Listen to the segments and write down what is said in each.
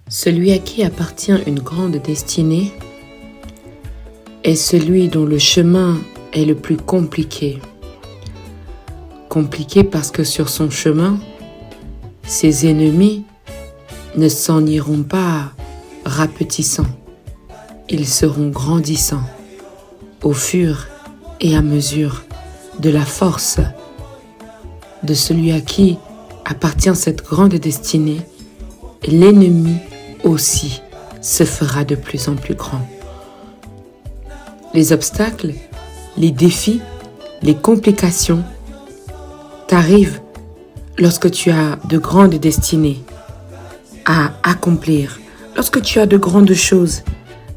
Celui à qui appartient une grande destinée est celui dont le chemin est le plus compliqué. Compliqué parce que sur son chemin, ses ennemis ne s'en iront pas rapetissant. Ils seront grandissants au fur et à mesure de la force de celui à qui appartient cette grande destinée. L'ennemi aussi se fera de plus en plus grand. Les obstacles, les défis, les complications t'arrivent lorsque tu as de grandes destinées à accomplir, lorsque tu as de grandes choses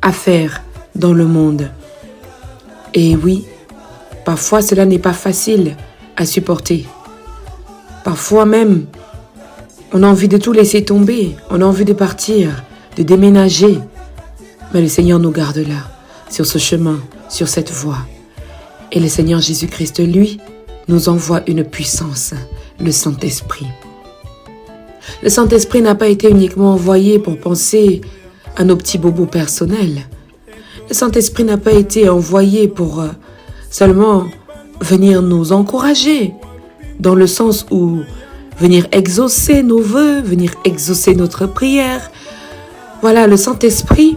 à faire dans le monde. Et oui, parfois cela n'est pas facile à supporter. Parfois même, on a envie de tout laisser tomber, on a envie de partir, de déménager. Mais le Seigneur nous garde là, sur ce chemin, sur cette voie. Et le Seigneur Jésus-Christ, lui, nous envoie une puissance, le Saint-Esprit. Le Saint-Esprit n'a pas été uniquement envoyé pour penser à nos petits bobos personnels. Le Saint-Esprit n'a pas été envoyé pour seulement venir nous encourager, dans le sens où venir exaucer nos vœux, venir exaucer notre prière. Voilà, le Saint-Esprit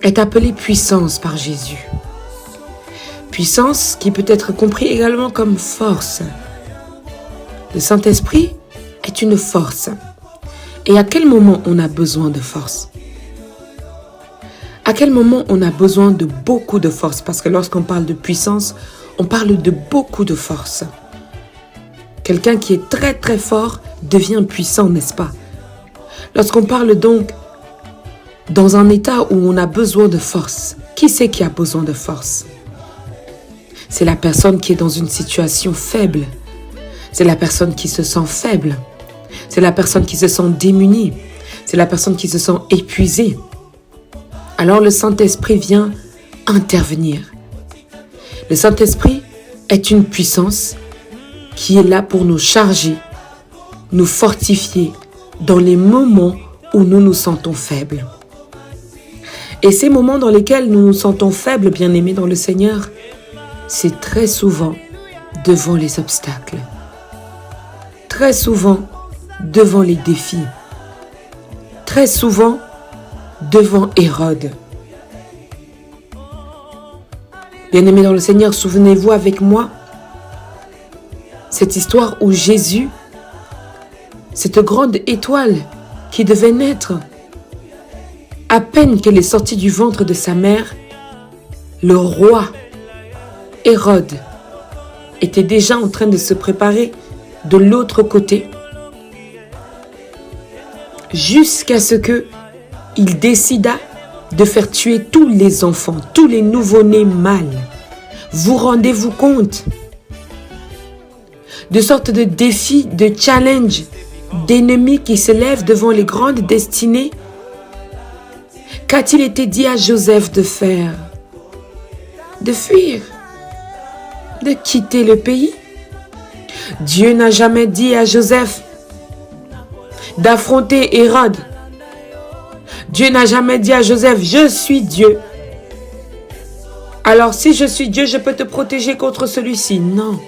est appelé puissance par Jésus. Puissance qui peut être compris également comme force. Le Saint-Esprit est une force. Et à quel moment on a besoin de force? À quel moment on a besoin de beaucoup de force? Parce que lorsqu'on parle de puissance, on parle de beaucoup de force. Quelqu'un qui est très très fort devient puissant, n'est-ce pas? Lorsqu'on parle donc dans un état où on a besoin de force, qui c'est qui a besoin de force? C'est la personne qui est dans une situation faible. C'est la personne qui se sent faible. C'est la personne qui se sent démunie. C'est la personne qui se sent épuisée. Alors le Saint-Esprit vient intervenir. Le Saint-Esprit est une puissance qui est là pour nous charger, nous fortifier dans les moments où nous nous sentons faibles. Et ces moments dans lesquels nous nous sentons faibles, bien-aimés dans le Seigneur, c'est très souvent devant les obstacles, très souvent devant les défis, très souvent devant Hérode. Bien-aimés dans le Seigneur, souvenez-vous avec moi cette histoire où Jésus, cette grande étoile qui devait naître, à peine qu'elle est sortie du ventre de sa mère, le roi Hérode était déjà en train de se préparer de l'autre côté, jusqu'à ce qu'il décida de faire tuer tous les enfants, tous les nouveau-nés mâles. Vous rendez-vous compte? De sortes de défis, de challenges, d'ennemis qui se lèvent devant les grandes destinées. Qu'a-t-il été dit à Joseph de faire? De fuir, de quitter le pays. Dieu n'a jamais dit à Joseph d'affronter Hérode. Dieu n'a jamais dit à Joseph, je suis Dieu. Alors si je suis Dieu, je peux te protéger contre celui-ci. Non.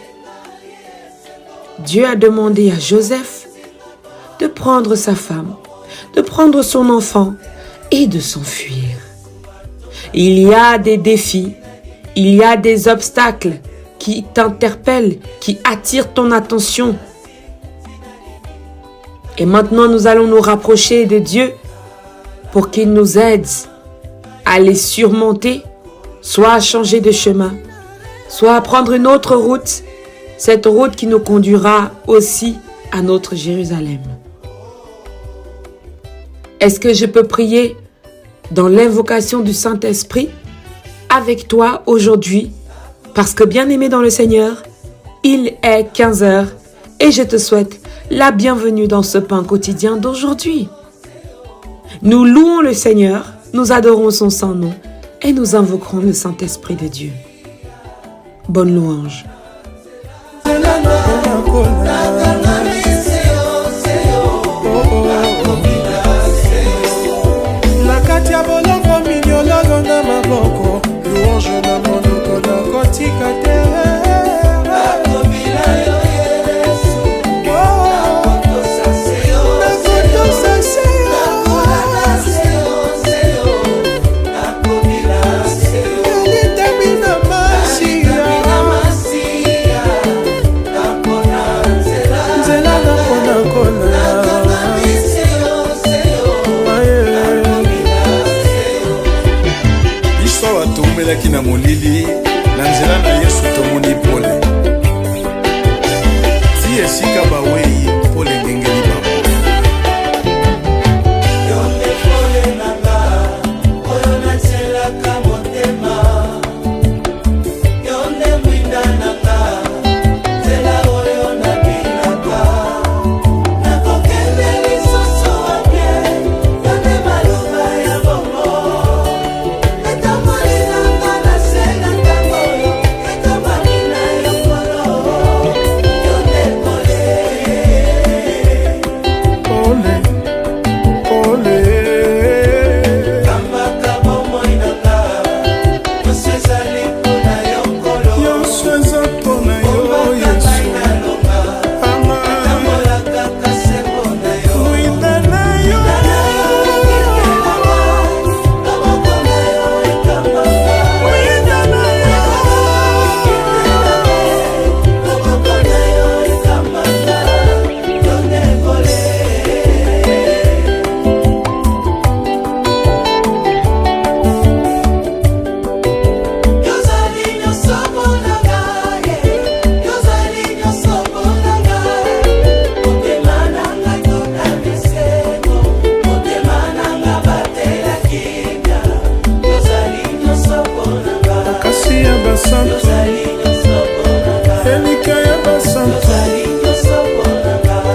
Dieu a demandé à Joseph de prendre sa femme, de prendre son enfant et de s'enfuir. Il y a des défis, il y a des obstacles qui t'interpellent, qui attirent ton attention. Et maintenant, nous allons nous rapprocher de Dieu pour qu'il nous aide à les surmonter, soit à changer de chemin, soit à prendre une autre route, cette route qui nous conduira aussi à notre Jérusalem. Est-ce que je peux prier dans l'invocation du Saint-Esprit avec toi aujourd'hui? Parce que bien-aimé dans le Seigneur, il est 15 heures et je te souhaite la bienvenue dans ce pain quotidien d'aujourd'hui. Nous louons le Seigneur, nous adorons son saint nom et nous invoquerons le Saint-Esprit de Dieu. Bonne louange. abelaki na molili na nzela na Yesu tomoni pole ti esika bawei pole ngengeli bango yonde pole nanga oyo natielaka motema yonde mwinda nanga nzela oyo nabinaka nakokende lisusu wapye yonde maloba ya bongo etamboli nanga na se na ntango oyo ekambami na yokolo yonde pole pole pole kambaka bomoi nanga nyonso ezali mpona yokolo nyonso eza mpona yo Yesu mwinda na yo mwinda na yo kasi ya basantu elika ya basantu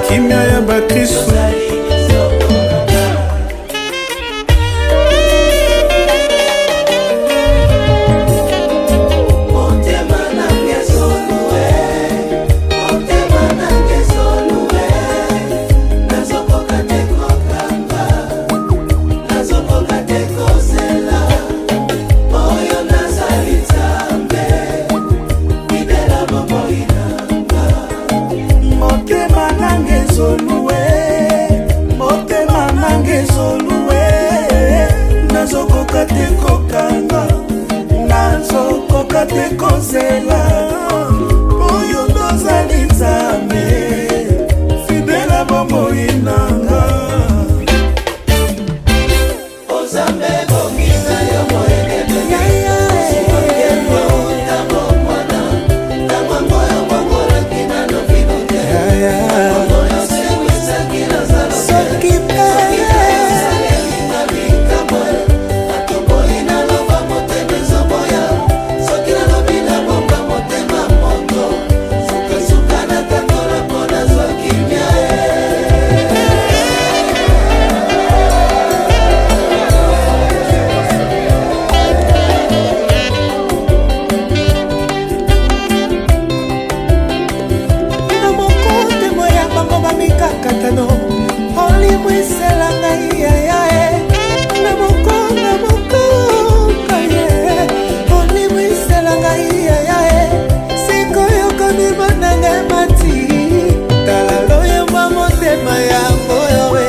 kimia ya bakristu motema nange ezoluwe motema nange ezoluwe nazokoka te kokanga nazokoka te kozela oyo nozali nzambe fidela bomoi nanga ozambe bongisa yo moyekebe simokemo ntango mwana ntango ngoyo mongolaki nano fidote oyo sewisaki na zalote sokipesalenga likambo atoboyi naloba motema ezoboya soki nalobi nabomba motema moto sukasuka natangola mpo nazwa kimia na mokotemo ya bango bamikakatano olimwisela ngai yayae na mokonga ye olimwisela ngai yayae sikoyo kondima nanga mati tala loyemba motema yango yoe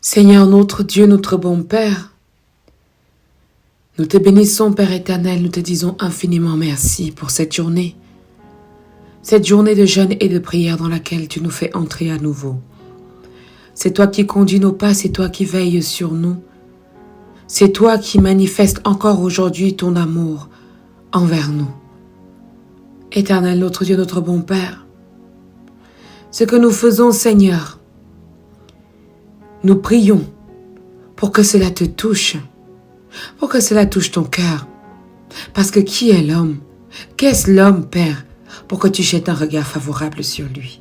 Seigneur notre Dieu, notre bon Père, nous te bénissons, Père éternel, nous te disons infiniment merci pour cette journée de jeûne et de prière dans laquelle tu nous fais entrer à nouveau. C'est toi qui conduis nos pas, c'est toi qui veilles sur nous, c'est toi qui manifestes encore aujourd'hui ton amour envers nous. Éternel, notre Dieu, notre bon Père, ce que nous faisons, Seigneur, nous prions pour que cela te touche, pour que cela touche ton cœur. Parce que qui est l'homme? Qu'est-ce l'homme, Père, pour que tu jettes un regard favorable sur lui?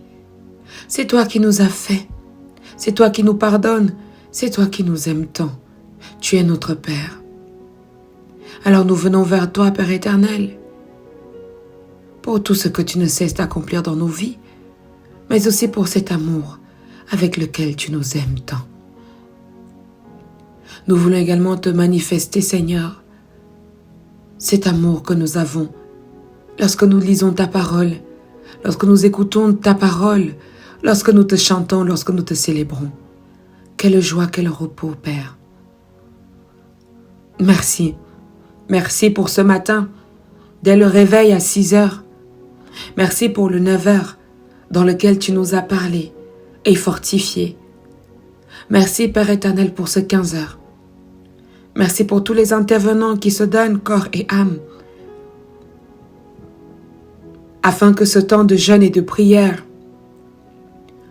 C'est toi qui nous as fait, c'est toi qui nous pardonnes, c'est toi qui nous aimes tant. Tu es notre Père. Alors nous venons vers toi, Père éternel, pour tout ce que tu ne cesses d'accomplir dans nos vies, mais aussi pour cet amour avec lequel tu nous aimes tant. Nous voulons également te manifester, Seigneur, cet amour que nous avons lorsque nous lisons ta parole, lorsque nous écoutons ta parole, lorsque nous te chantons, lorsque nous te célébrons. Quelle joie, quel repos, Père. Merci. Merci pour ce matin, dès le réveil à 6 heures. Merci pour le 9 heures dans lequel tu nous as parlé et fortifié. Merci, Père éternel, pour ce 15 heures. Merci pour tous les intervenants qui se donnent corps et âme, afin que ce temps de jeûne et de prière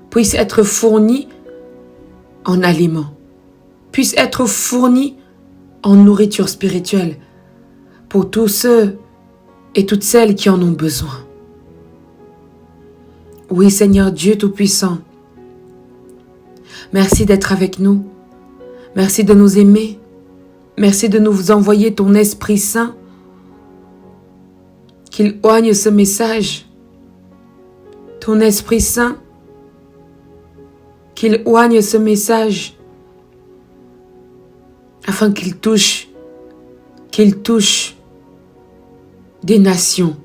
puisse être fourni en aliments, puisse être fourni en nourriture spirituelle pour tous ceux et toutes celles qui en ont besoin. Oui, Seigneur Dieu Tout-Puissant, merci d'être avec nous, merci de nous aimer, merci de nous envoyer ton Esprit Saint, qu'il oigne ce message, ton Esprit Saint, qu'il oigne ce message, afin qu'il touche des nations,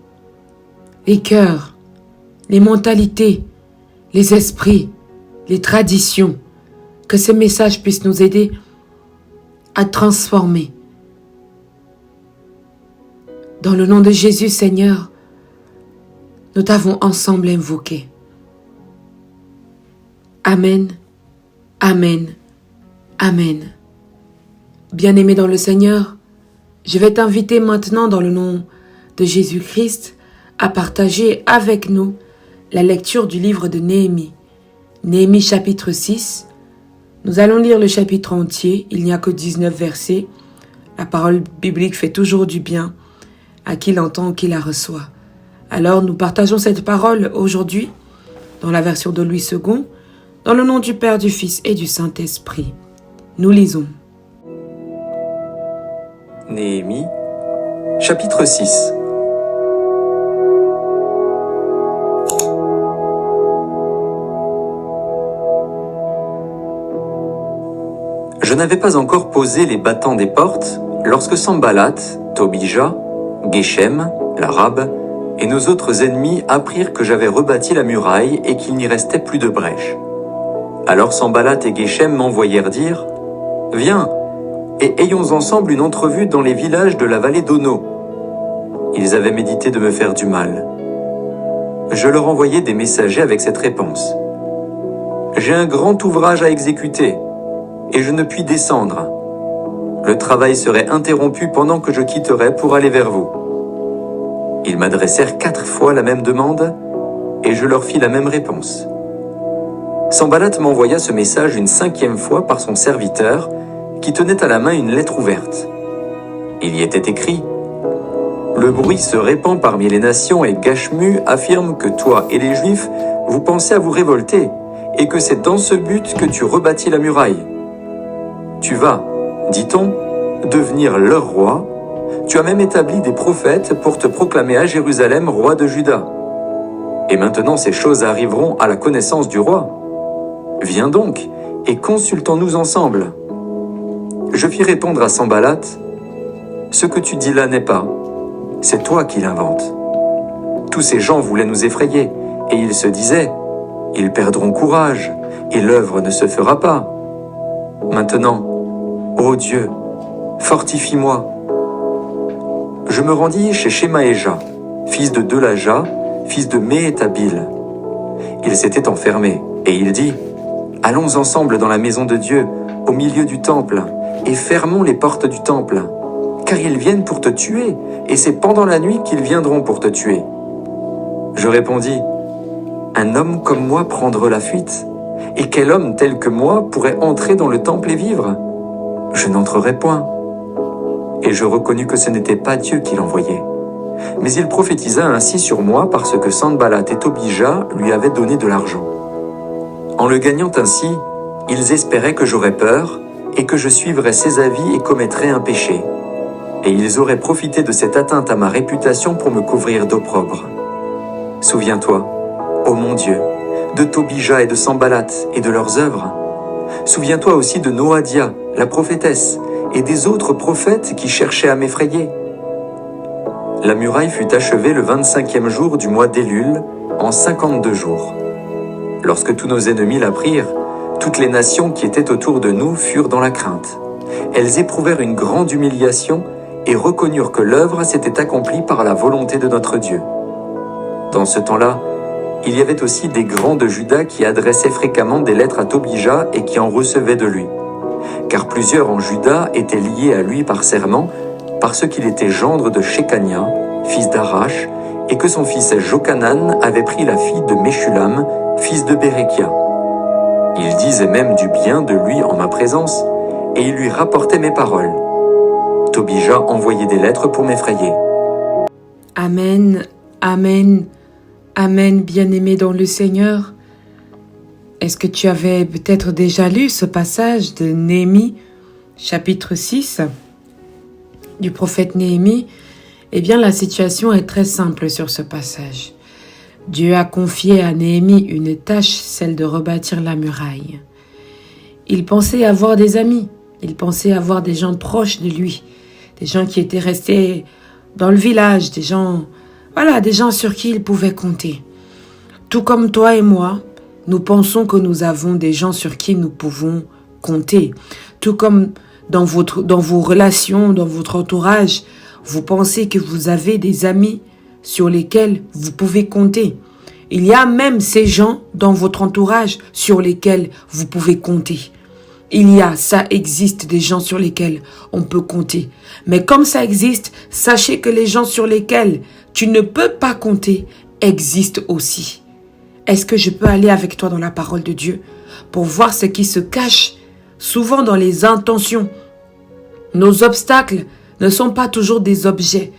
les cœurs, les mentalités, les esprits, les traditions, que ce message puisse nous aider à transformer. Dans le nom de Jésus, Seigneur, nous t'avons ensemble invoqué. Amen, Amen, Amen. Bien-aimé dans le Seigneur, je vais t'inviter maintenant dans le nom de Jésus-Christ à partager avec nous la lecture du livre de Néhémie. Néhémie chapitre 6. Nous allons lire le chapitre entier, il n'y a que 19 versets. La parole biblique fait toujours du bien à qui l'entend ou qui la reçoit. Alors nous partageons cette parole aujourd'hui dans la version de Louis II, dans le nom du Père, du Fils et du Saint-Esprit. Nous lisons. Néhémie, chapitre 6. Je n'avais pas encore posé les battants des portes lorsque Sanballat, Tobija, Geshem, l'Arabe, et nos autres ennemis apprirent que j'avais rebâti la muraille et qu'il n'y restait plus de brèche. Alors Sanballat et Geshem m'envoyèrent dire « Viens, et ayons ensemble une entrevue dans les villages de la vallée d'Ono. » Ils avaient médité de me faire du mal. Je leur envoyai des messagers avec cette réponse. « J'ai un grand ouvrage à exécuter, et je ne puis descendre. Le travail serait interrompu pendant que je quitterais pour aller vers vous. » Ils m'adressèrent 4 fois la même demande, et je leur fis la même réponse. Sanballat m'envoya ce message une 5e fois par son serviteur, qui tenait à la main une lettre ouverte. Il y était écrit « Le bruit se répand parmi les nations et Gashmu affirme que toi et les Juifs, vous pensez à vous révolter, et que c'est dans ce but que tu rebâtis la muraille. Tu vas, dit-on, devenir leur roi. Tu as même établi des prophètes pour te proclamer à Jérusalem roi de Juda. Et maintenant ces choses arriveront à la connaissance du roi. Viens donc, et consultons-nous ensemble. » Je fis répondre à Sanballat, « Ce que tu dis là n'est pas. C'est toi qui l'inventes. » Tous ces gens voulaient nous effrayer, et ils se disaient, « Ils perdront courage, et l'œuvre ne se fera pas. » Maintenant, ô Dieu, fortifie-moi. Je me rendis chez Shemaéja, fils de Delaja, fils de Méhétabil. Il s'était enfermé, et il dit, « Allons ensemble dans la maison de Dieu, au milieu du temple, et fermons les portes du temple, car ils viennent pour te tuer, et c'est pendant la nuit qu'ils viendront pour te tuer. » Je répondis, « Un homme comme moi prendra la fuite, et quel homme tel que moi pourrait entrer dans le temple et vivre? Je n'entrerai point. » Et je reconnus que ce n'était pas Dieu qui l'envoyait. Mais il prophétisa ainsi sur moi parce que Sanballat et Tobija lui avaient donné de l'argent. En le gagnant ainsi, ils espéraient que j'aurais peur et que je suivrais ses avis et commettrais un péché. Et ils auraient profité de cette atteinte à ma réputation pour me couvrir d'opprobre. Souviens-toi, ô mon Dieu, de Tobija et de Sanballat et de leurs œuvres. Souviens-toi aussi de Noadia, la prophétesse, et des autres prophètes qui cherchaient à m'effrayer. La muraille fut achevée le 25e jour du mois d'Élul, en 52 jours. Lorsque tous nos ennemis l'apprirent, toutes les nations qui étaient autour de nous furent dans la crainte. Elles éprouvèrent une grande humiliation et reconnurent que l'œuvre s'était accomplie par la volonté de notre Dieu. Dans ce temps-là, il y avait aussi des grands de Juda qui adressaient fréquemment des lettres à Tobija et qui en recevaient de lui. Car plusieurs en Juda étaient liés à lui par serment, parce qu'il était gendre de Shekania, fils d'Arash, et que son fils Jochanan avait pris la fille de Meshulam, fils de Bérekia. Il disait même du bien de lui en ma présence, et il lui rapportait mes paroles. Tobija envoyait des lettres pour m'effrayer. Amen, amen, amen, bien-aimé dans le Seigneur. Est-ce que tu avais peut-être déjà lu ce passage de Néhémie, chapitre 6, du prophète Néhémie? Eh bien, la situation est très simple sur ce passage. Dieu a confié à Néhémie une tâche, celle de rebâtir la muraille. Il pensait avoir des amis, il pensait avoir des gens proches de lui, des gens qui étaient restés dans le village, des gens sur qui il pouvait compter. Tout comme toi et moi, nous pensons que nous avons des gens sur qui nous pouvons compter. Tout comme dans vos relations, dans votre entourage, vous pensez que vous avez des amis sur lesquels vous pouvez compter. Il y a même ces gens dans votre entourage sur lesquels vous pouvez compter. Ça existe des gens sur lesquels on peut compter. Mais comme ça existe, sachez que les gens sur lesquels tu ne peux pas compter existent aussi. Est-ce que je peux aller avec toi dans la parole de Dieu pour voir ce qui se cache souvent dans les intentions? Nos obstacles ne sont pas toujours des objets.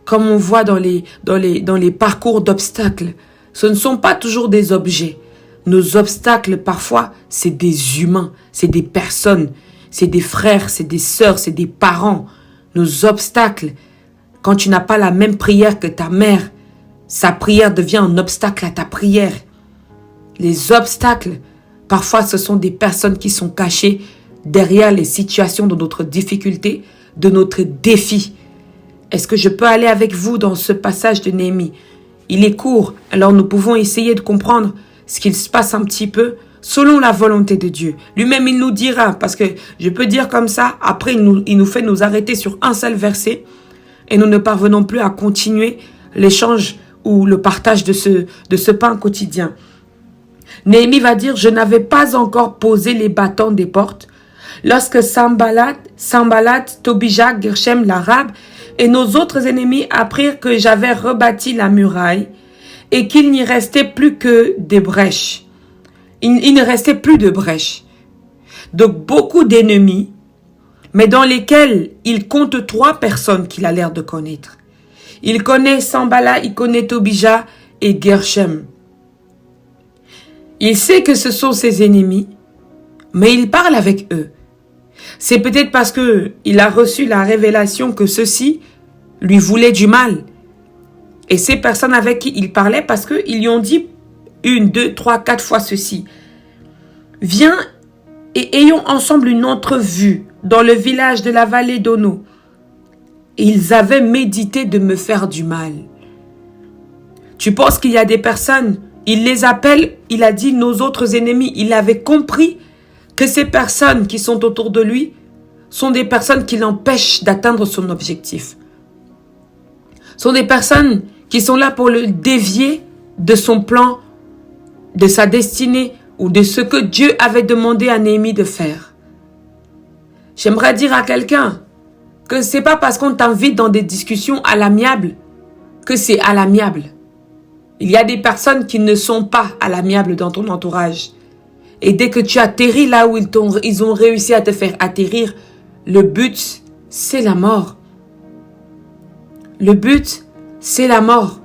Comme on voit dans les parcours d'obstacles, ce ne sont pas toujours des objets. Nos obstacles, parfois, c'est des humains, c'est des personnes, c'est des frères, c'est des sœurs, c'est des parents. Nos obstacles, quand tu n'as pas la même prière que ta mère, sa prière devient un obstacle à ta prière. Les obstacles, parfois, ce sont des personnes qui sont cachées derrière les situations de notre difficulté, de notre défi. Est-ce que je peux aller avec vous dans ce passage de Néhémie? Il est court, alors nous pouvons essayer de comprendre ce qu'il se passe un petit peu selon la volonté de Dieu. Lui-même, il nous dira, parce que je peux dire comme ça, après il nous fait nous arrêter sur un seul verset et nous ne parvenons plus à continuer l'échange ou le partage de ce pain quotidien. Néhémie va dire, je n'avais pas encore posé les battants des portes lorsque Sanballat, Tobija, Geshem, l'Arabe et nos autres ennemis apprirent que j'avais rebâti la muraille et qu'il n'y restait plus que des brèches. Il ne restait plus de brèches. Donc beaucoup d'ennemis, mais dans lesquels il compte 3 personnes qu'il a l'air de connaître. Il connaît Sanballat, il connaît Tobija et Geshem. Il sait que ce sont ses ennemis, mais il parle avec eux. C'est peut-être parce que il a reçu la révélation que ceux-ci lui voulaient du mal. Et ces personnes avec qui il parlait, parce qu'ils lui ont dit 1, 2, 3, 4 fois ceci. Viens et ayons ensemble une entrevue dans le village de la vallée d'Ono. Ils avaient médité de me faire du mal. Tu penses qu'il y a des personnes, il les appelle, il a dit nos autres ennemis. Il avait compris que ces personnes qui sont autour de lui sont des personnes qui l'empêchent d'atteindre son objectif. Sont des personnes qui sont là pour le dévier de son plan, de sa destinée ou de ce que Dieu avait demandé à Néhémie de faire. J'aimerais dire à quelqu'un que c'est pas parce qu'on t'invite dans des discussions à l'amiable que c'est à l'amiable. Il y a des personnes qui ne sont pas à l'amiable dans ton entourage. Et dès que tu atterris là où ils ont réussi à te faire atterrir, le but, c'est la mort. Le but, c'est la mort.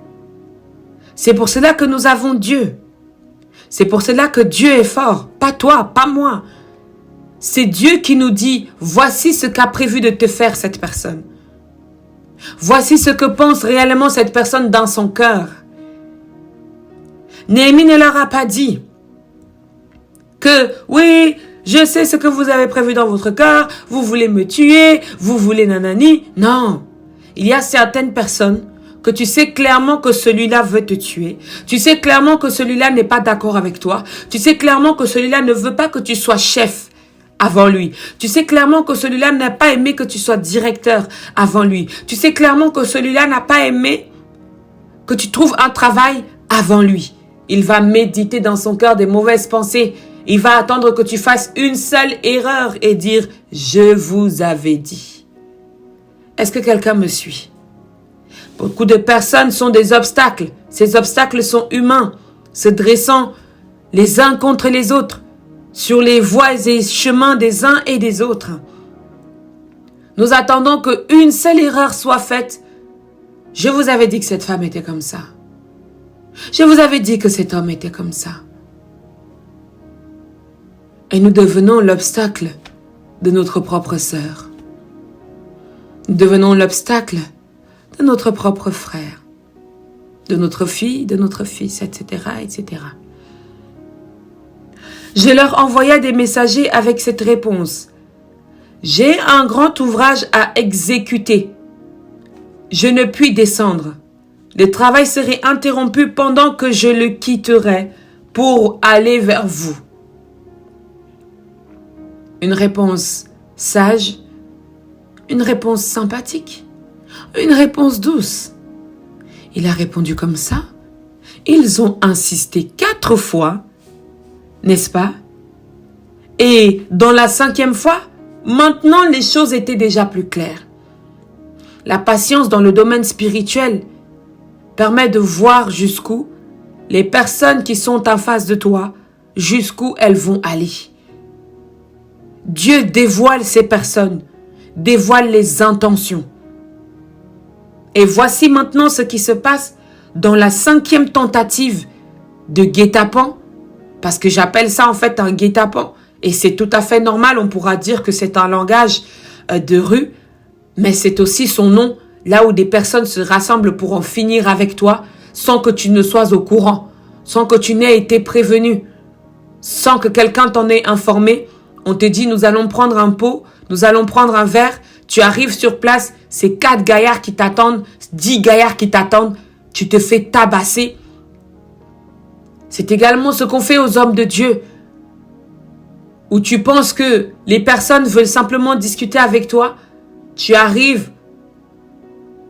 C'est pour cela que nous avons Dieu. C'est pour cela que Dieu est fort. Pas toi, pas moi. c'est Dieu qui nous dit, voici ce qu'a prévu de te faire cette personne. Voici ce que pense réellement cette personne dans son cœur. Néhémie ne leur a pas dit que, oui, je sais ce que vous avez prévu dans votre cœur, vous voulez me tuer, vous voulez nanani. Non, il y a certaines personnes que tu sais clairement que celui-là veut te tuer. Tu sais clairement que celui-là n'est pas d'accord avec toi. Tu sais clairement que celui-là ne veut pas que tu sois chef avant lui. Tu sais clairement que celui-là n'a pas aimé que tu sois directeur avant lui. Tu sais clairement que celui-là n'a pas aimé que tu trouves un travail avant lui. Il va méditer dans son cœur des mauvaises pensées. Il va attendre que tu fasses une seule erreur et dire « Je vous avais dit ». Est-ce que quelqu'un me suit? Beaucoup de personnes sont des obstacles. Ces obstacles sont humains, se dressant les uns contre les autres, sur les voies et chemins des uns et des autres. Nous attendons qu'une seule erreur soit faite. Je vous avais dit que cette femme était comme ça. Je vous avais dit que cet homme était comme ça. Et nous devenons l'obstacle de notre propre sœur. Nous devenons l'obstacle de notre propre frère, de notre fille, de notre fils, etc., etc. Je leur envoya des messagers avec cette réponse. J'ai un grand ouvrage à exécuter. Je ne puis descendre. Le travail serait interrompu pendant que je le quitterai pour aller vers vous. Une réponse sage, une réponse sympathique, une réponse douce. Il a répondu comme ça. Ils ont insisté 4 fois, n'est-ce pas? Et dans la 5e fois, maintenant les choses étaient déjà plus claires. La patience dans le domaine spirituel permet de voir jusqu'où les personnes qui sont en face de toi, jusqu'où elles vont aller. Dieu dévoile ces personnes, dévoile les intentions. Et voici maintenant ce qui se passe dans la 5e tentative de guet-apens, parce que j'appelle ça en fait un guet-apens, et c'est tout à fait normal, on pourra dire que c'est un langage de rue, mais c'est aussi son nom, là où des personnes se rassemblent pour en finir avec toi, sans que tu ne sois au courant, sans que tu n'aies été prévenu, sans que quelqu'un t'en ait informé. On te dit, nous allons prendre un pot, nous allons prendre un verre, tu arrives sur place, c'est 4 gaillards qui t'attendent, 10 gaillards qui t'attendent, tu te fais tabasser. C'est également ce qu'on fait aux hommes de Dieu, où tu penses que les personnes veulent simplement discuter avec toi, tu arrives,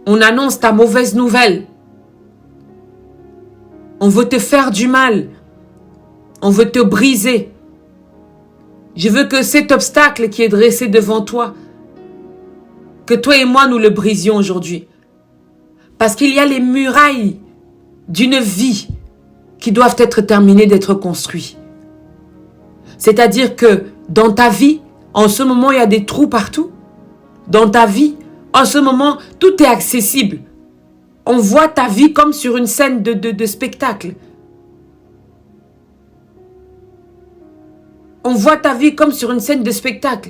on annonce ta mauvaise nouvelle. On veut te faire du mal. On veut te briser. Je veux que cet obstacle qui est dressé devant toi, que toi et moi nous le brisions aujourd'hui. Parce qu'il y a les murailles d'une vie qui doivent être terminées d'être construites. C'est-à-dire que dans ta vie, en ce moment, il y a des trous partout. Dans ta vie, en ce moment, tout est accessible. On voit ta vie comme sur une scène de spectacle. On voit ta vie comme sur une scène de spectacle.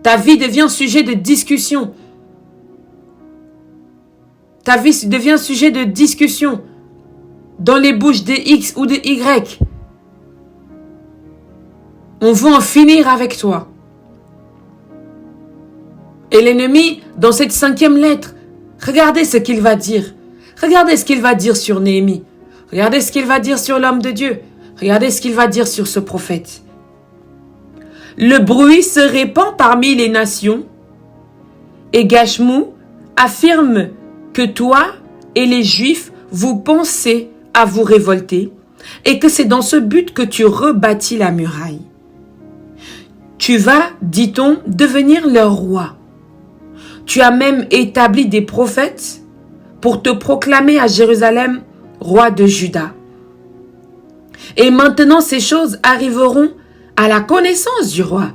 Ta vie devient sujet de discussion. Ta vie devient sujet de discussion dans les bouches de X ou de Y. On veut en finir avec toi. Et l'ennemi, dans cette 5e lettre, regardez ce qu'il va dire. Regardez ce qu'il va dire sur Néhémie. Regardez ce qu'il va dire sur l'homme de Dieu. Regardez ce qu'il va dire sur ce prophète. Le bruit se répand parmi les nations et Gachemou affirme que toi et les Juifs, vous pensez à vous révolter et que c'est dans ce but que tu rebâtis la muraille. Tu vas, dit-on, devenir leur roi. Tu as même établi des prophètes pour te proclamer à Jérusalem roi de Juda. Et maintenant ces choses arriveront à la connaissance du roi.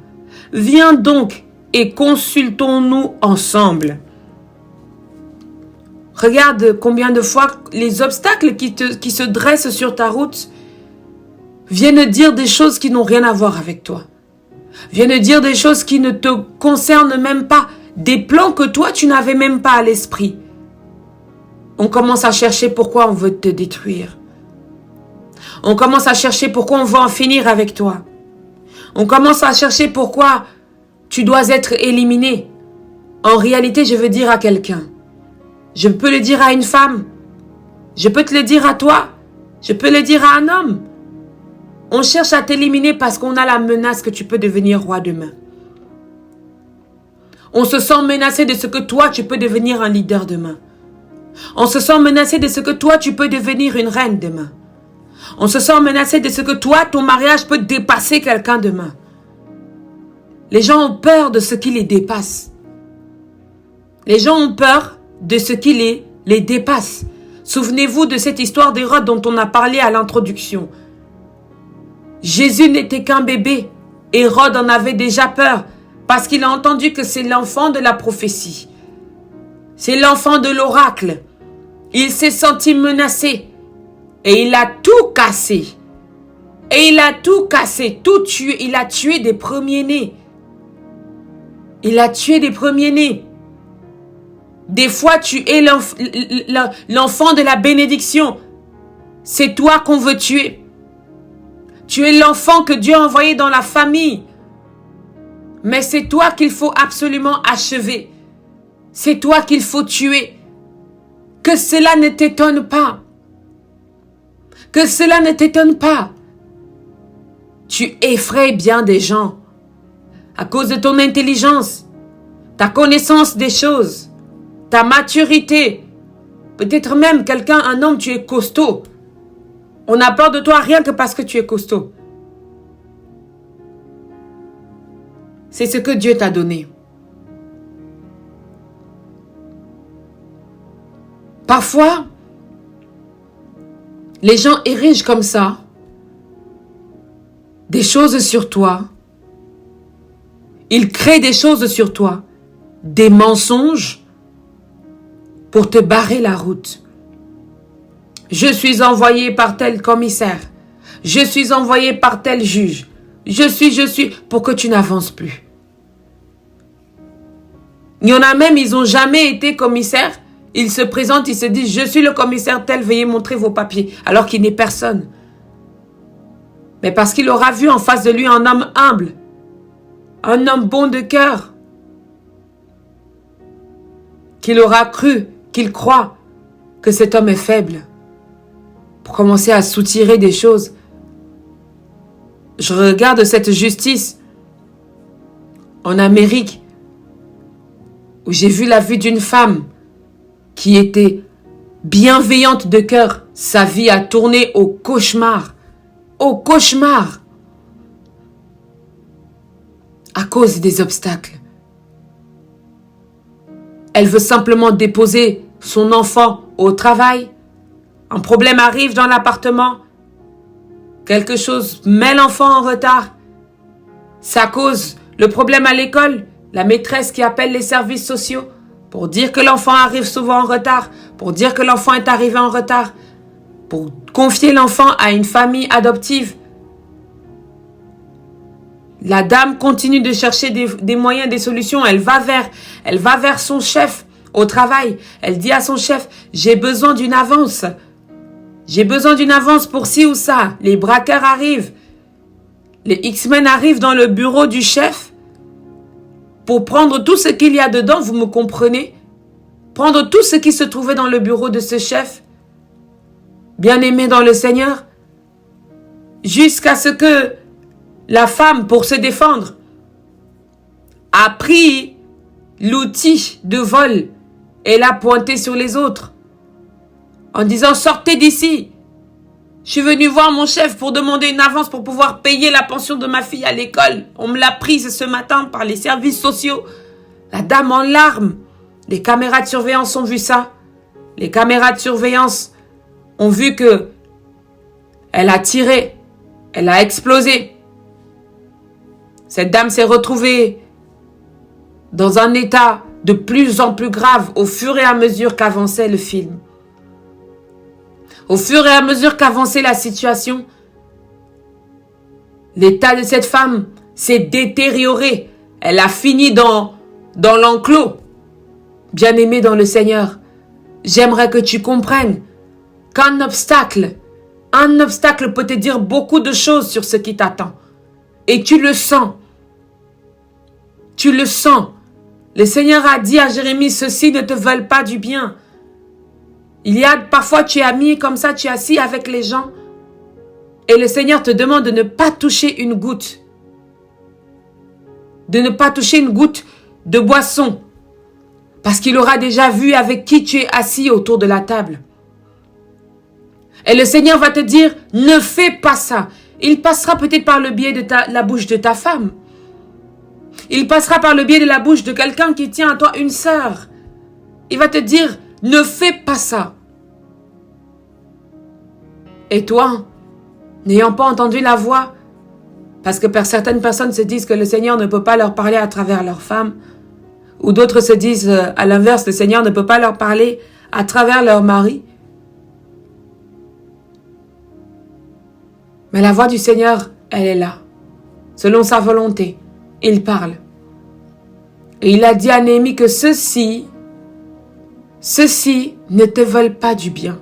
Viens donc et consultons-nous ensemble. Regarde combien de fois les obstacles qui se dressent sur ta route viennent dire des choses qui n'ont rien à voir avec toi. viennent de dire des choses qui ne te concernent même pas, des plans que toi tu n'avais même pas à l'esprit. On commence à chercher pourquoi on veut te détruire. On commence à chercher pourquoi on veut en finir avec toi. On commence à chercher pourquoi tu dois être éliminé. En réalité, je veux dire à quelqu'un. Je peux le dire à une femme. Je peux te le dire à toi. Je peux le dire à un homme. On cherche à t'éliminer parce qu'on a la menace que tu peux devenir roi demain. On se sent menacé de ce que toi, tu peux devenir un leader demain. On se sent menacé de ce que toi, tu peux devenir une reine demain. On se sent menacé de ce que toi, ton mariage peut dépasser quelqu'un demain. Les gens ont peur de ce qui les dépasse. Les gens ont peur de ce qui les dépasse. Souvenez-vous de cette histoire d'Hérode dont on a parlé à l'introduction. Jésus n'était qu'un bébé. Hérode en avait déjà peur parce qu'il a entendu que c'est l'enfant de la prophétie. C'est l'enfant de l'oracle. Il s'est senti menacé et il a tout cassé. Et il a tout cassé, tout tué. Il a tué des premiers-nés. Il a tué des premiers-nés. Des fois, tu es l'enfant de la bénédiction. C'est toi qu'on veut tuer. Tu es l'enfant que Dieu a envoyé dans la famille. Mais c'est toi qu'il faut absolument achever. C'est toi qu'il faut tuer. Que cela ne t'étonne pas. Que cela ne t'étonne pas. Tu effraies bien des gens à cause de ton intelligence, ta connaissance des choses, ta maturité. Peut-être même quelqu'un, un homme, tu es costaud. On a peur de toi rien que parce que tu es costaud. C'est ce que Dieu t'a donné. Parfois, les gens érigent comme ça des choses sur toi. Ils créent des choses sur toi, des mensonges pour te barrer la route. Je suis envoyé par tel commissaire. Je suis envoyé par tel juge. Je suis, pour que tu n'avances plus. Il y en a même, ils n'ont jamais été commissaires. Ils se présentent, ils se disent, je suis le commissaire tel, veuillez montrer vos papiers, alors qu'il n'est personne. Mais parce qu'il aura vu en face de lui un homme humble, un homme bon de cœur, qu'il aura cru, qu'il croit que cet homme est faible, pour commencer à soutirer des choses. Je regarde cette justice en Amérique, où j'ai vu la vie d'une femme qui était bienveillante de cœur. Sa vie a tourné au cauchemar. Au cauchemar. À cause des obstacles. Elle veut simplement déposer son enfant au travail. Un problème arrive dans l'appartement. Quelque chose met l'enfant en retard. Ça cause le problème à l'école. La maîtresse qui appelle les services sociaux pour dire que l'enfant arrive souvent en retard, pour dire que l'enfant est arrivé en retard, pour confier l'enfant à une famille adoptive. La dame continue de chercher des moyens, des solutions. Elle va vers son chef au travail. Elle dit à son chef, j'ai besoin d'une avance. J'ai besoin d'une avance pour ci ou ça. Les braqueurs arrivent. Les X-Men arrivent dans le bureau du chef pour prendre tout ce qu'il y a dedans, vous me comprenez? Prendre tout ce qui se trouvait dans le bureau de ce chef, bien-aimé dans le Seigneur, jusqu'à ce que la femme, pour se défendre, a pris l'outil de vol et l'a pointé sur les autres, en disant « Sortez d'ici ! Je suis venu voir mon chef pour demander une avance pour pouvoir payer la pension de ma fille à l'école. On me l'a prise ce matin par les services sociaux. » La dame en larmes. Les caméras de surveillance ont vu ça. Les caméras de surveillance ont vu que elle a tiré. Elle a explosé. Cette dame s'est retrouvée dans un état de plus en plus grave au fur et à mesure qu'avançait le film. Au fur et à mesure qu'avançait la situation, l'état de cette femme s'est détériorée. Elle a fini dans l'enclos. Bien-aimé dans le Seigneur, j'aimerais que tu comprennes qu'un obstacle peut te dire beaucoup de choses sur ce qui t'attend. Et tu le sens. Tu le sens. Le Seigneur a dit à Jérémie, ceux-ci ne te veulent pas du bien. Il y a parfois, tu es ami comme ça, tu es assis avec les gens. Et le Seigneur te demande de ne pas toucher une goutte. De ne pas toucher une goutte de boisson. Parce qu'il aura déjà vu avec qui tu es assis autour de la table. Et le Seigneur va te dire, ne fais pas ça. Il passera peut-être par le biais de la bouche de ta femme. Il passera par le biais de la bouche de quelqu'un qui tient à toi, une sœur. Il va te dire, ne fais pas ça. Et toi, n'ayant pas entendu la voix, parce que certaines personnes se disent que le Seigneur ne peut pas leur parler à travers leur femme, ou d'autres se disent à l'inverse, le Seigneur ne peut pas leur parler à travers leur mari. Mais la voix du Seigneur, elle est là. Selon sa volonté, il parle. Et il a dit à Néhémie que ceux-ci ne te veulent pas du bien.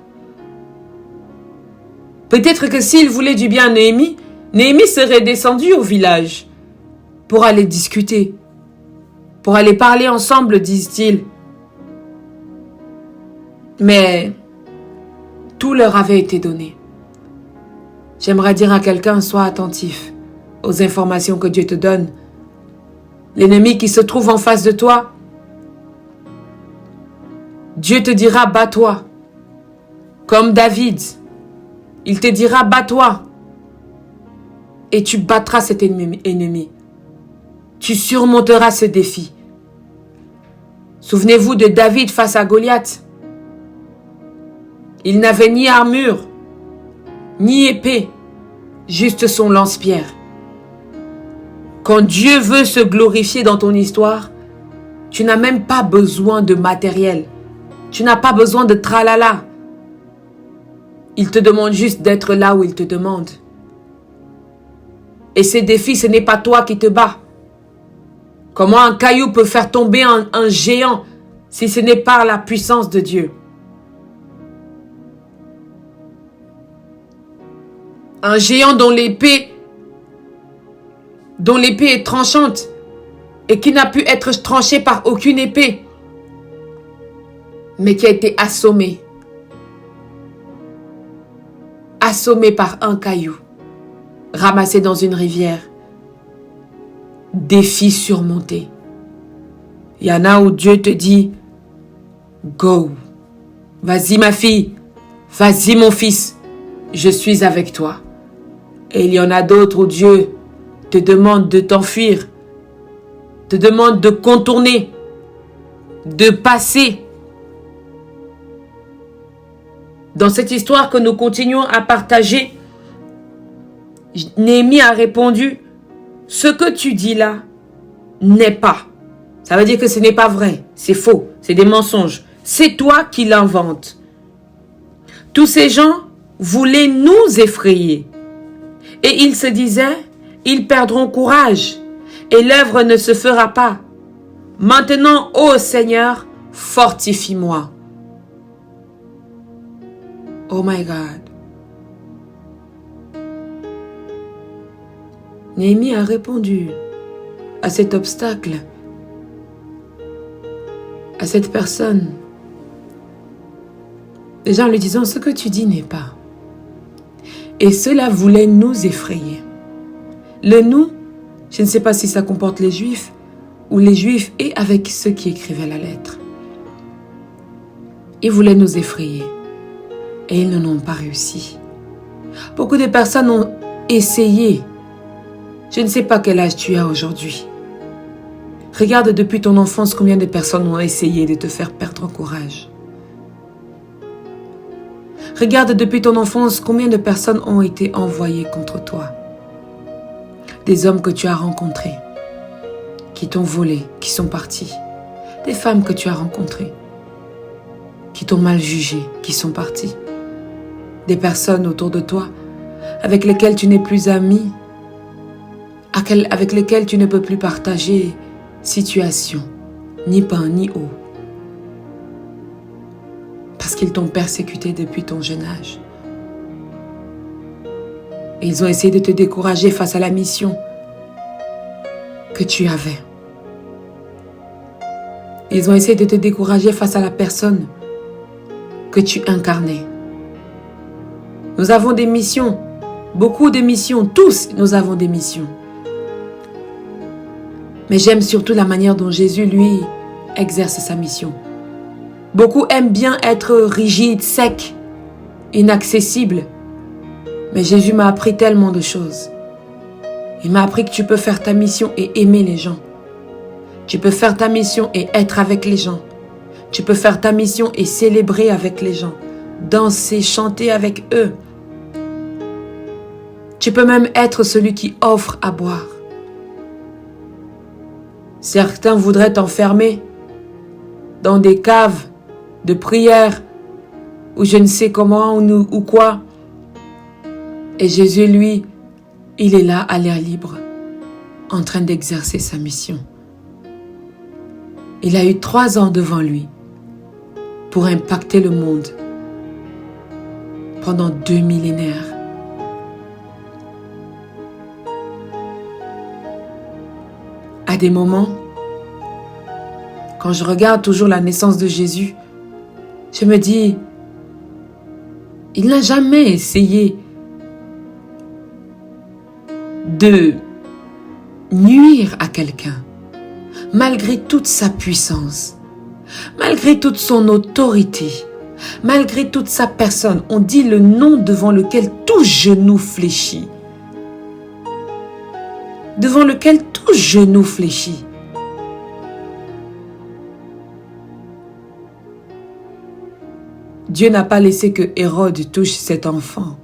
Peut-être que s'il voulait du bien à Néhémie, Néhémie serait descendu au village pour aller discuter, pour aller parler ensemble, disent-ils. Mais tout leur avait été donné. J'aimerais dire à quelqu'un, sois attentif aux informations que Dieu te donne. L'ennemi qui se trouve en face de toi, Dieu te dira, bats-toi. Comme David, il te dira, bats-toi. Et tu battras cet ennemi. Tu surmonteras ce défi. Souvenez-vous de David face à Goliath. Il n'avait ni armure, ni épée, juste son lance-pierre. Quand Dieu veut se glorifier dans ton histoire, tu n'as même pas besoin de matériel. Tu n'as pas besoin de tralala. Il te demande juste d'être là où il te demande. Et ces défis, ce n'est pas toi qui te bats. Comment un caillou peut faire tomber un géant si ce n'est par la puissance de Dieu? Un géant dont l'épée est tranchante et qui n'a pu être tranché par aucune épée, mais qui a été assommé par un caillou, ramassé dans une rivière. Défi surmonté. Il y en a où Dieu te dit, go, vas-y ma fille, vas-y mon fils, je suis avec toi. Et il y en a d'autres où Dieu te demande de t'enfuir, te demande de contourner, de passer. Dans cette histoire que nous continuons à partager, Néhémie a répondu, ce que tu dis là n'est pas. Ça veut dire que ce n'est pas vrai, c'est faux, c'est des mensonges. C'est toi qui l'inventes. Tous ces gens voulaient nous effrayer. Et ils se disaient, ils perdront courage et l'œuvre ne se fera pas. Maintenant, ô Seigneur, fortifie-moi. Oh my God. Néhémie a répondu à cet obstacle, à cette personne, déjà en lui disant, ce que tu dis n'est pas. Et cela voulait nous effrayer. Le nous, je ne sais pas si ça comporte les Juifs ou les Juifs et avec ceux qui écrivaient la lettre. Ils voulaient nous effrayer et ils n'en ont pas réussi. Beaucoup de personnes ont essayé. Je ne sais pas quel âge tu as aujourd'hui. Regarde depuis ton enfance combien de personnes ont essayé de te faire perdre courage. Regarde depuis ton enfance combien de personnes ont été envoyées contre toi. Des hommes que tu as rencontrés, qui t'ont volé, qui sont partis. Des femmes que tu as rencontrées, qui t'ont mal jugé, qui sont parties. Des personnes autour de toi avec lesquelles tu n'es plus ami, avec lesquels tu ne peux plus partager situation, ni pain, ni eau. Parce qu'ils t'ont persécuté depuis ton jeune âge. Et ils ont essayé de te décourager face à la mission que tu avais. Ils ont essayé de te décourager face à la personne que tu incarnais. Nous avons des missions, beaucoup de missions, tous nous avons des missions. Mais j'aime surtout la manière dont Jésus, lui, exerce sa mission. Beaucoup aiment bien être rigides, secs, inaccessibles. Mais Jésus m'a appris tellement de choses. Il m'a appris que tu peux faire ta mission et aimer les gens. Tu peux faire ta mission et être avec les gens. Tu peux faire ta mission et célébrer avec les gens. Danser, chanter avec eux. Tu peux même être celui qui offre à boire. Certains voudraient t'enfermer dans des caves de prière ou je ne sais comment ou quoi. Et Jésus, lui, il est là à l'air libre, en train d'exercer sa mission. Il a eu 3 ans devant lui pour impacter le monde pendant 2 millénaires. À des moments, quand je regarde toujours la naissance de Jésus, je me dis, il n'a jamais essayé de nuire à quelqu'un, malgré toute sa puissance, malgré toute son autorité, malgré toute sa personne. On dit le nom devant lequel tout genou fléchit. Devant lequel tout genou fléchit. Dieu n'a pas laissé que Hérode touche cet enfant.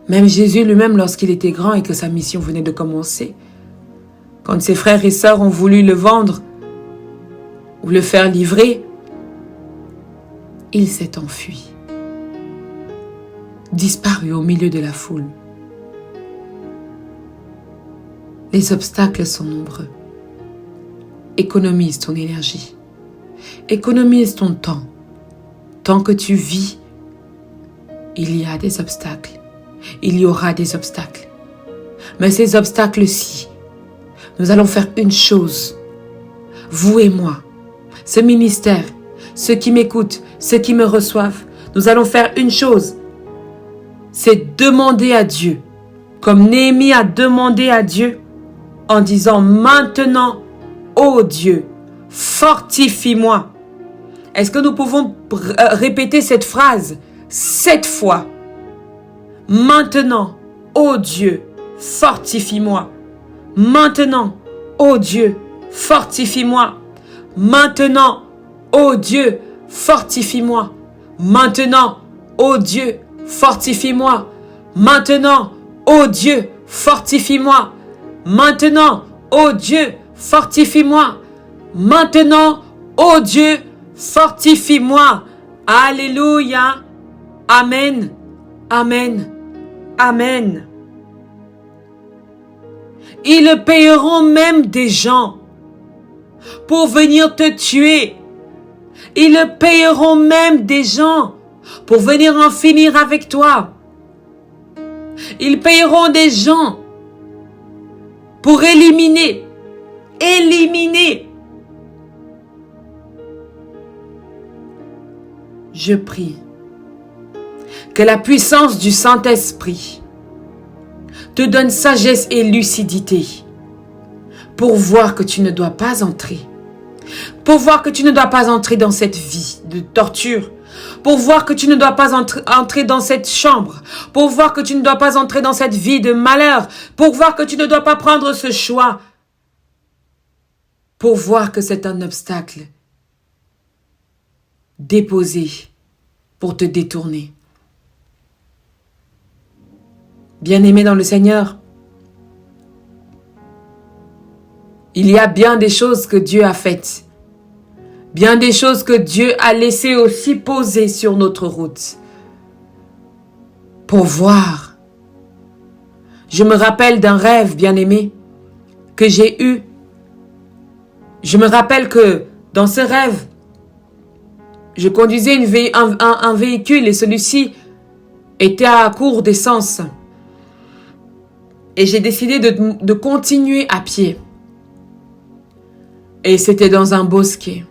Même Jésus lui-même, lorsqu'il était grand et que sa mission venait de commencer, quand ses frères et sœurs ont voulu le vendre ou le faire livrer, il s'est enfui, disparu au milieu de la foule. Les obstacles sont nombreux. Économise ton énergie. Économise ton temps. Tant que tu vis, il y a des obstacles. Il y aura des obstacles. Mais ces obstacles-ci, nous allons faire une chose. Vous et moi, ce ministère, ceux qui m'écoutent, ceux qui me reçoivent, nous allons faire une chose. C'est demander à Dieu, comme Néhémie a demandé à Dieu, en disant maintenant, ô Dieu, fortifie-moi. Est-ce que nous pouvons répéter cette phrase 7 fois? Maintenant, ô Dieu, fortifie-moi. Maintenant, ô Dieu, fortifie-moi. Maintenant, ô Dieu, fortifie-moi. Maintenant, ô Dieu, fortifie-moi. Maintenant, ô Dieu, fortifie-moi. Maintenant, ô Dieu, fortifie-moi. Maintenant, ô Dieu, fortifie-moi. Alléluia. Amen. Amen. Amen. Ils payeront même des gens pour venir te tuer. Ils payeront même des gens pour venir en finir avec toi. Ils payeront des gens pour éliminer. Je prie que la puissance du Saint-Esprit te donne sagesse et lucidité pour voir que tu ne dois pas entrer. Pour voir que tu ne dois pas entrer dans cette vie de torture. Pour voir que tu ne dois pas entrer dans cette chambre. Pour voir que tu ne dois pas entrer dans cette vie de malheur. Pour voir que tu ne dois pas prendre ce choix. Pour voir que c'est un obstacle déposé pour te détourner. Bien-aimé dans le Seigneur, il y a bien des choses que Dieu a faites. Bien des choses que Dieu a laissées aussi poser sur notre route. Pour voir Je me rappelle d'un rêve, bien-aimé, que j'ai eu. Je me rappelle que dans ce rêve, je conduisais un véhicule et celui-ci était à court d'essence. Et j'ai décidé de continuer à pied. Et c'était dans un bosquet.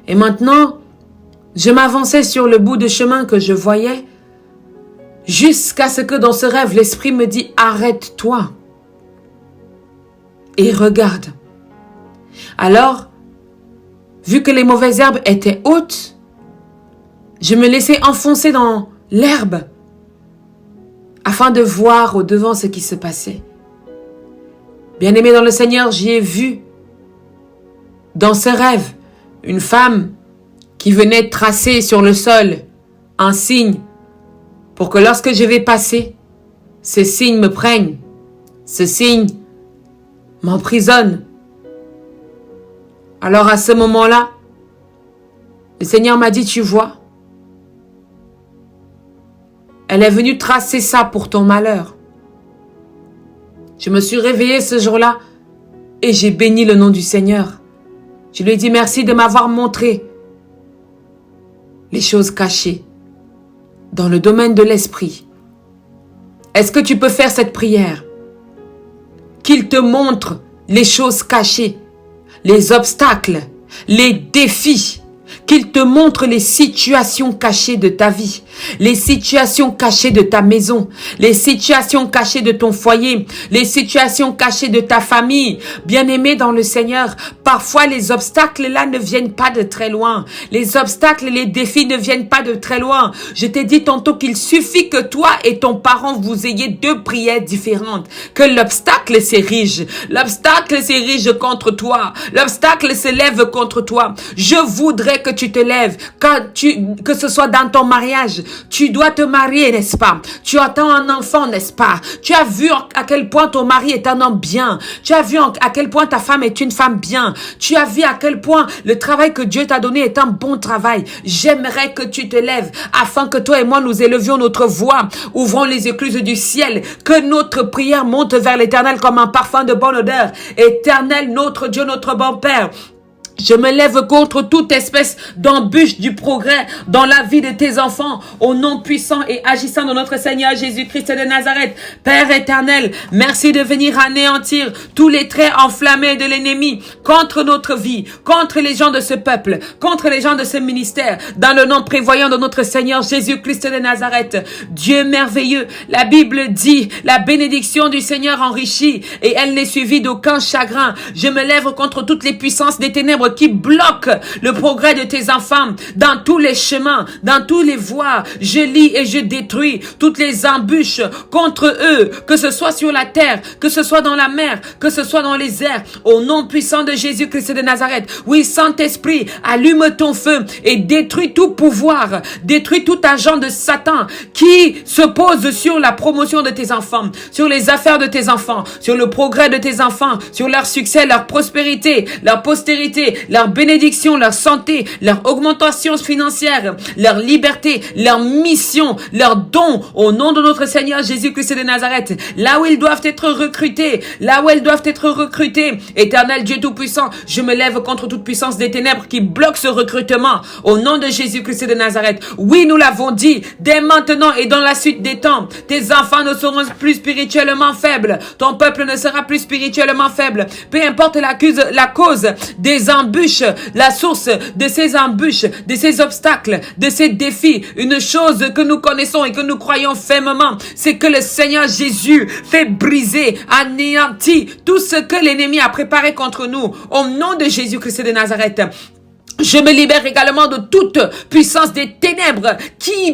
Et maintenant, je m'avançais sur le bout de chemin que je voyais jusqu'à ce que dans ce rêve, l'esprit me dit « Arrête-toi et regarde ». Alors, vu que les mauvaises herbes étaient hautes, je me laissais enfoncer dans l'herbe afin de voir au-devant ce qui se passait. Bien-aimé dans le Seigneur, j'y ai vu dans ce rêve une femme qui venait tracer sur le sol un signe pour que lorsque je vais passer, ce signe me prenne, ce signe m'emprisonne. Alors à ce moment-là, le Seigneur m'a dit, tu vois, elle est venue tracer ça pour ton malheur. Je me suis réveillée ce jour-là et j'ai béni le nom du Seigneur. Je lui ai dit merci de m'avoir montré les choses cachées dans le domaine de l'esprit. Est-ce que tu peux faire cette prière? Qu'il te montre les choses cachées, les obstacles, les défis, qu'il te montre les situations cachées de ta vie, les situations cachées de ta maison, les situations cachées de ton foyer, les situations cachées de ta famille. Bien-aimé dans le Seigneur, parfois les obstacles là ne viennent pas de très loin. Les obstacles et les défis ne viennent pas de très loin. Je t'ai dit tantôt qu'il suffit que toi et ton parent vous ayez deux prières différentes, que l'obstacle s'érige. L'obstacle s'érige contre toi. L'obstacle se lève contre toi. Je voudrais que tu te lèves, que ce soit dans ton mariage. Tu dois te marier, n'est-ce pas? Tu attends un enfant, n'est-ce pas? Tu as vu à quel point ton mari est un homme bien. Tu as vu à quel point ta femme est une femme bien. Tu as vu à quel point le travail que Dieu t'a donné est un bon travail. J'aimerais que tu te lèves afin que toi et moi nous élevions notre voix, ouvrons les écluses du ciel, que notre prière monte vers l'Éternel comme un parfum de bonne odeur. Éternel, notre Dieu, notre bon Père, je me lève contre toute espèce d'embûche du progrès dans la vie de tes enfants, au nom puissant et agissant de notre Seigneur Jésus-Christ de Nazareth. Père éternel, merci de venir anéantir tous les traits enflammés de l'ennemi contre notre vie, contre les gens de ce peuple, contre les gens de ce ministère, dans le nom prévoyant de notre Seigneur Jésus-Christ de Nazareth. Dieu merveilleux, la Bible dit, la bénédiction du Seigneur enrichit et elle n'est suivie d'aucun chagrin. Je me lève contre toutes les puissances des ténèbres qui bloquent le progrès de tes enfants dans tous les chemins, dans tous les voies. Je lis et je détruis toutes les embûches contre eux, que ce soit sur la terre, que ce soit dans la mer, que ce soit dans les airs, au nom puissant de Jésus-Christ de Nazareth. Oui, Saint-Esprit, allume ton feu et détruis tout pouvoir, détruis tout agent de Satan qui se pose sur la promotion de tes enfants, sur les affaires de tes enfants, sur le progrès de tes enfants, sur leur succès, leur prospérité, leur postérité, leur bénédiction, leur santé, leur augmentation financière, leur liberté, leur mission, leur don, au nom de notre Seigneur Jésus-Christ de Nazareth, là où ils doivent être recrutés, là où elles doivent être recrutées. Éternel Dieu Tout-Puissant, je me lève contre toute puissance des ténèbres qui bloque ce recrutement, au nom de Jésus-Christ de Nazareth. Oui, nous l'avons dit, dès maintenant et dans la suite des temps, tes enfants ne seront plus spirituellement faibles, ton peuple ne sera plus spirituellement faible, peu importe la cause des embûches, la source de ces embûches, de ces obstacles, de ces défis. Une chose que nous connaissons et que nous croyons fermement, c'est que le Seigneur Jésus fait briser, anéantir tout ce que l'ennemi a préparé contre nous. Au nom de Jésus-Christ de Nazareth, je me libère également de toute puissance des ténèbres qui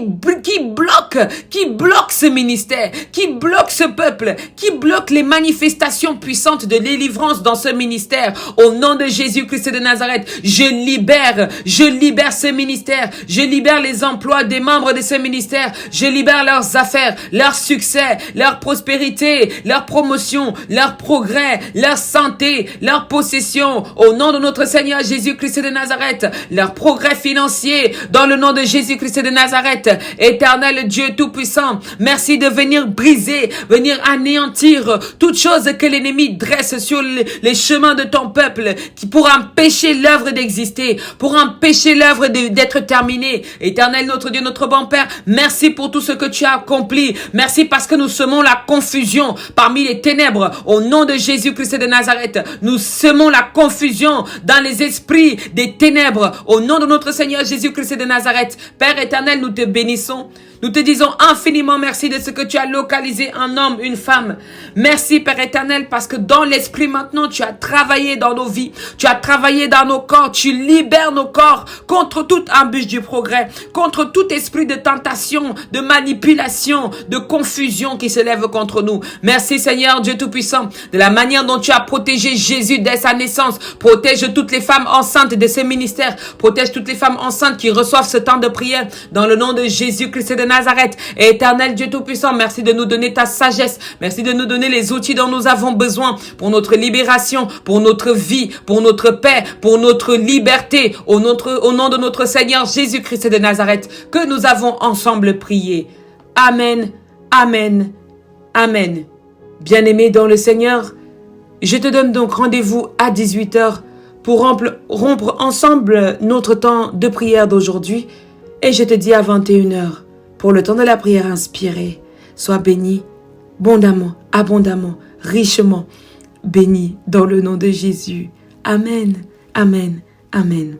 bloque ce ministère, qui bloque ce peuple, qui bloque les manifestations puissantes de délivrance dans ce ministère. Au nom de Jésus-Christ de Nazareth, je libère ce ministère, je libère les emplois des membres de ce ministère, je libère leurs affaires, leur succès, leur prospérité, leur promotion, leur progrès, leur santé, leur possession. Au nom de notre Seigneur Jésus-Christ de Nazareth, Nazareth, leur progrès financier, dans le nom de Jésus-Christ de Nazareth. Éternel Dieu Tout-Puissant, merci de venir briser, venir anéantir toute chose que l'ennemi dresse sur les chemins de ton peuple, qui pour empêcher l'œuvre d'exister, pour empêcher l'œuvre d'être terminée. Éternel notre Dieu, notre bon Père, merci pour tout ce que tu as accompli. Merci parce que nous semons la confusion parmi les ténèbres. Au nom de Jésus-Christ de Nazareth, nous semons la confusion dans les esprits des ténèbres. Au nom de notre Seigneur Jésus-Christ de Nazareth, Père éternel, nous te bénissons. Nous te disons infiniment merci de ce que tu as localisé un homme, une femme. Merci Père éternel parce que dans l'esprit maintenant, tu as travaillé dans nos vies. Tu as travaillé dans nos corps. Tu libères nos corps contre toute embûche du progrès, contre tout esprit de tentation, de manipulation, de confusion qui se lève contre nous. Merci Seigneur Dieu Tout-Puissant de la manière dont tu as protégé Jésus dès sa naissance. Protège toutes les femmes enceintes de ces ministères. Protège toutes les femmes enceintes qui reçoivent ce temps de prière dans le nom de Jésus-Christ de Nazareth. Et éternel Dieu Tout-Puissant, merci de nous donner ta sagesse. Merci de nous donner les outils dont nous avons besoin pour notre libération, pour notre vie, pour notre paix, pour notre liberté. Au nom de notre Seigneur Jésus-Christ de Nazareth, que nous avons ensemble prié. Amen, amen, amen. Bien-aimé dans le Seigneur, je te donne donc rendez-vous à 18h pour rompre ensemble notre temps de prière d'aujourd'hui. Et je te dis à 21h. Pour le temps de la prière inspirée, sois béni, abondamment, richement béni dans le nom de Jésus. Amen, amen, amen.